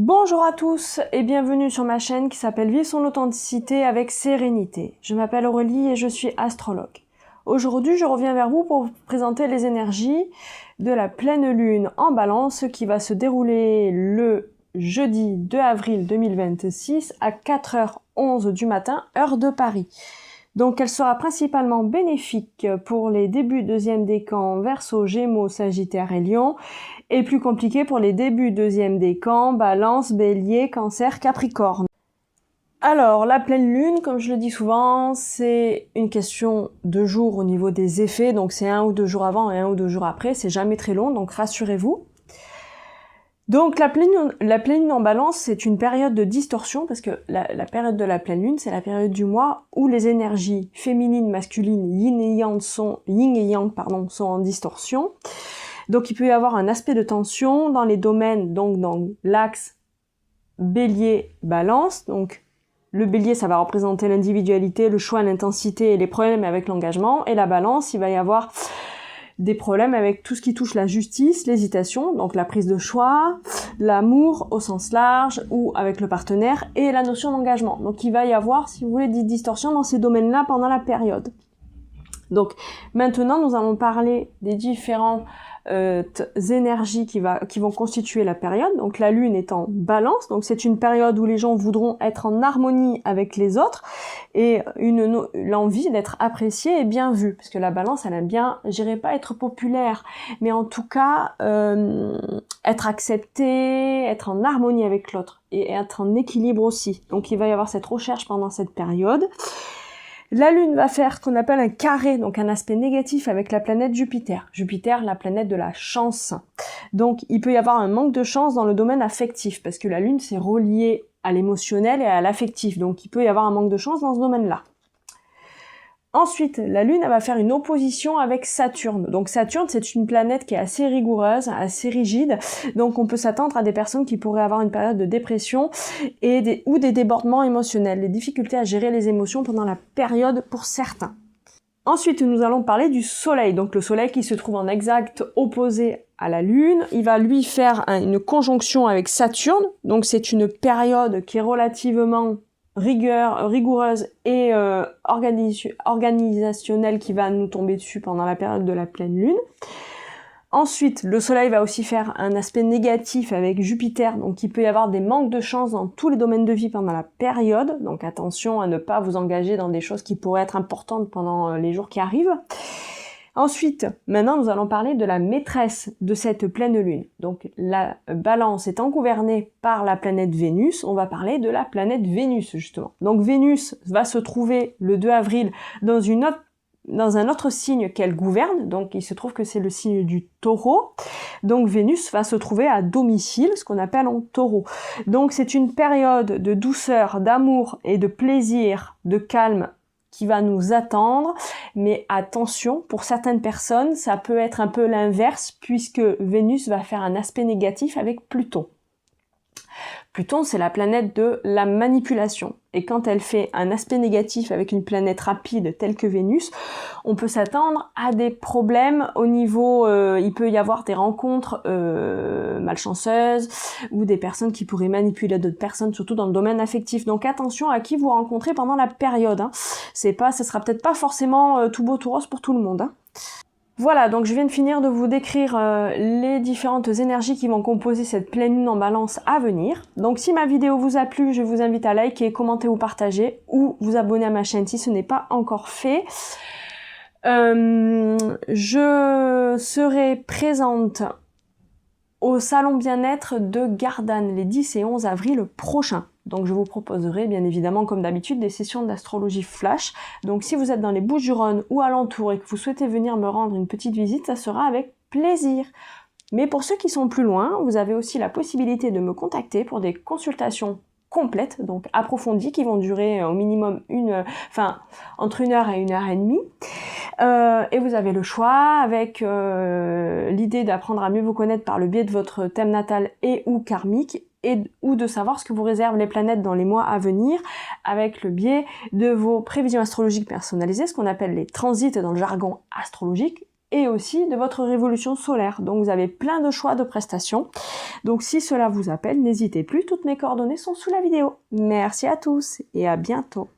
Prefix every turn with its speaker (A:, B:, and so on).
A: Bonjour à tous et bienvenue sur ma chaîne qui s'appelle Vivre son authenticité avec sérénité. Je m'appelle Aurélie et je suis astrologue. Aujourd'hui, je reviens vers vous pour vous présenter les énergies de la pleine lune en Balance qui va se dérouler le jeudi 2 avril 2026 à 4h11 du matin, heure de Paris. Donc elle sera principalement bénéfique pour les débuts deuxième décan Verseau, Gémeaux, Sagittaire et Lion, et plus compliqué pour les débuts deuxième décan Balance, Bélier, Cancer, Capricorne. Alors la pleine lune, comme je le dis souvent, c'est une question de jours au niveau des effets, donc c'est 1 ou 2 jours avant et 1 ou 2 jours après, c'est jamais très long, donc rassurez-vous. Donc la pleine lune en Balance, c'est une période de distorsion parce que la période de la pleine lune, c'est la période du mois où les énergies féminines, masculines, yin et yang sont en distorsion. Donc il peut y avoir un aspect de tension dans les domaines, donc dans l'axe Bélier-Balance. Donc le Bélier, ça va représenter l'individualité, le choix, l'intensité et les problèmes avec l'engagement. Et la Balance, il va y avoir des problèmes avec tout ce qui touche la justice, l'hésitation, donc la prise de choix, l'amour au sens large ou avec le partenaire et la notion d'engagement. Donc il va y avoir, si vous voulez, des distorsions dans ces domaines-là pendant la période. Donc maintenant, nous allons parler des différents énergies qui vont constituer la période. Donc la lune est en Balance, donc c'est une période où les gens voudront être en harmonie avec les autres et l'envie d'être apprécié et bien vu, parce que la Balance, elle aime bien, je dirais pas être populaire, mais en tout cas être accepté, être en harmonie avec l'autre et être en équilibre aussi. Donc il va y avoir cette recherche pendant cette période. La Lune va faire ce qu'on appelle un carré, donc un aspect négatif avec la planète Jupiter. Jupiter, la planète de la chance. Donc il peut y avoir un manque de chance dans le domaine affectif, parce que la Lune, c'est relié à l'émotionnel et à l'affectif. Donc il peut y avoir un manque de chance dans ce domaine-là. Ensuite, la Lune, elle va faire une opposition avec Saturne. Donc Saturne, c'est une planète qui est assez rigoureuse, assez rigide. Donc on peut s'attendre à des personnes qui pourraient avoir une période de dépression ou des débordements émotionnels, des difficultés à gérer les émotions pendant la période pour certains. Ensuite, nous allons parler du Soleil. Donc le Soleil qui se trouve en exact opposé à la Lune. Il va lui faire une conjonction avec Saturne. Donc c'est une période qui est relativement rigoureuse et organisationnelle qui va nous tomber dessus pendant la période de la pleine lune. Ensuite, le Soleil va aussi faire un aspect négatif avec Jupiter, donc il peut y avoir des manques de chance dans tous les domaines de vie pendant la période, donc attention à ne pas vous engager dans des choses qui pourraient être importantes pendant les jours qui arrivent. Ensuite, maintenant, nous allons parler de la maîtresse de cette pleine lune. Donc, la Balance étant gouvernée par la planète Vénus, on va parler de la planète Vénus, justement. Donc, Vénus va se trouver le 2 avril dans un autre signe qu'elle gouverne. Donc, il se trouve que c'est le signe du Taureau. Donc, Vénus va se trouver à domicile, ce qu'on appelle en Taureau. Donc, c'est une période de douceur, d'amour et de plaisir, de calme, qui va nous attendre, mais attention, pour certaines personnes, ça peut être un peu l'inverse, puisque Vénus va faire un aspect négatif avec Pluton. Pluton, c'est la planète de la manipulation, et quand elle fait un aspect négatif avec une planète rapide telle que Vénus, on peut s'attendre à des problèmes au niveau, il peut y avoir des rencontres malchanceuses, ou des personnes qui pourraient manipuler d'autres personnes, surtout dans le domaine affectif. Donc attention à qui vous rencontrez pendant la période, hein. Ça sera peut-être pas forcément tout beau tout rose pour tout le monde, hein. Voilà, donc je viens de finir de vous décrire les différentes énergies qui vont composer cette pleine lune en Balance à venir. Donc si ma vidéo vous a plu, je vous invite à liker, commenter ou partager, ou vous abonner à ma chaîne si ce n'est pas encore fait. Je serai présente au salon bien-être de Gardanne les 10 et 11 avril prochains. Donc je vous proposerai bien évidemment comme d'habitude des sessions d'astrologie flash. Donc si vous êtes dans les Bouches-du-Rhône ou alentour et que vous souhaitez venir me rendre une petite visite, ça sera avec plaisir. Mais pour ceux qui sont plus loin, vous avez aussi la possibilité de me contacter pour des consultations complètes, donc approfondies, qui vont durer au minimum entre 1 heure et 1 heure et demie. Et vous avez le choix avec l'idée d'apprendre à mieux vous connaître par le biais de votre thème natal et ou karmique, ou de savoir ce que vous réservent les planètes dans les mois à venir, avec le biais de vos prévisions astrologiques personnalisées, ce qu'on appelle les transits dans le jargon astrologique, et aussi de votre révolution solaire. Donc vous avez plein de choix de prestations. Donc si cela vous appelle, n'hésitez plus, toutes mes coordonnées sont sous la vidéo. Merci à tous et à bientôt.